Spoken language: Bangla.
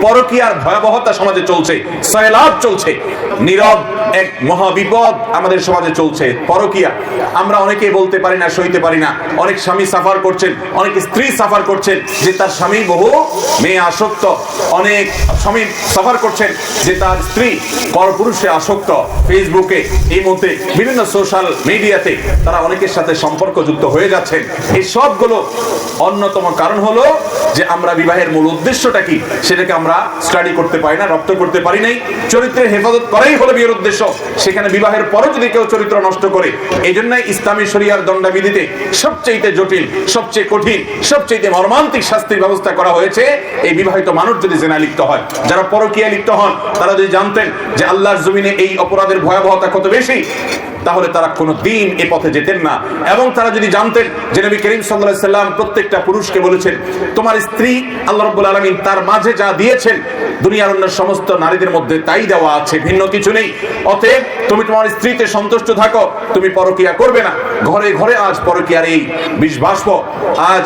পরকীয়ার ভয়াবহতা সমাজে চলছে, সয়লাব চলছে, নীরব এক মহাবিপদ আমাদের সমাজে চলছে পরকীয়া। আমরা অনেকেই বলতে পারি না, সইতে পারি না। অনেক স্বামী সাফার করছেন, অনেক স্ত্রী সাফার করছেন যে তার স্বামী বহু মেয়ে আসক্ত, অনেক স্বামী সাফার করছেন যে তার স্ত্রী পরপুরুষে আসক্ত। ফেসবুকে এই মুহূর্তে বিভিন্ন সোশ্যাল মিডিয়াতে তারা অনেকের সাথে সম্পর্ক যুক্ত হয়ে যাচ্ছেন। এই সবগুলো অন্যতম কারণ হলো যে আমরা বিবাহের মূল উদ্দেশ্যটা কি সেটাকে আমরা স্টাডি করতে পারি না, রপ্ত করতে পারি নাই। চরিত্রের হেফাজত করাই হলো বিয়ের উদ্দেশ্য। সেখানে বিবাহের পরও যদি কেউ চরিত্র নষ্ট করে, এই জন্যই ইসলামী শরিয়ার দণ্ডবিধিতে সবচেয়ে জটিল, সবচেয়ে কঠিন, সবচেয়ে মর্মান্তিক শাস্তির ব্যবস্থা করা হয়েছে এই বিবাহিত মানুষ যদি জেনা লিপ্ত হয়। যারা পরকীয়া লিপ্ত হন তারা যদি জানতেন যে আল্লাহর জমিনে এই অপরাধের ভয়াবহতা কত বেশি, তাহলে তারা কোনোদিন এ পথে যেতেন না। এবং তারা যদি জানতেন যে নবী করিম সাল্লাল্লাহু আলাইহি সাল্লাম প্রত্যেকটা পুরুষকে বলেছেন, তোমার স্ত্রী আল্লাহ রাব্বুল আলামিন তার মাঝে যা দিয়েছেন দুনিয়ার অন্য সমস্ত নারীদের মধ্যে তাই দেওয়া আছে, ভিন্ন কিছু নেই। অতএব তুমি তোমার স্ত্রীতে সন্তুষ্ট থাকো, তুমি পরকীয়া করবে না। ঘরে ঘরে আজ পরকীয়ার এই বিষবাষ্প আজ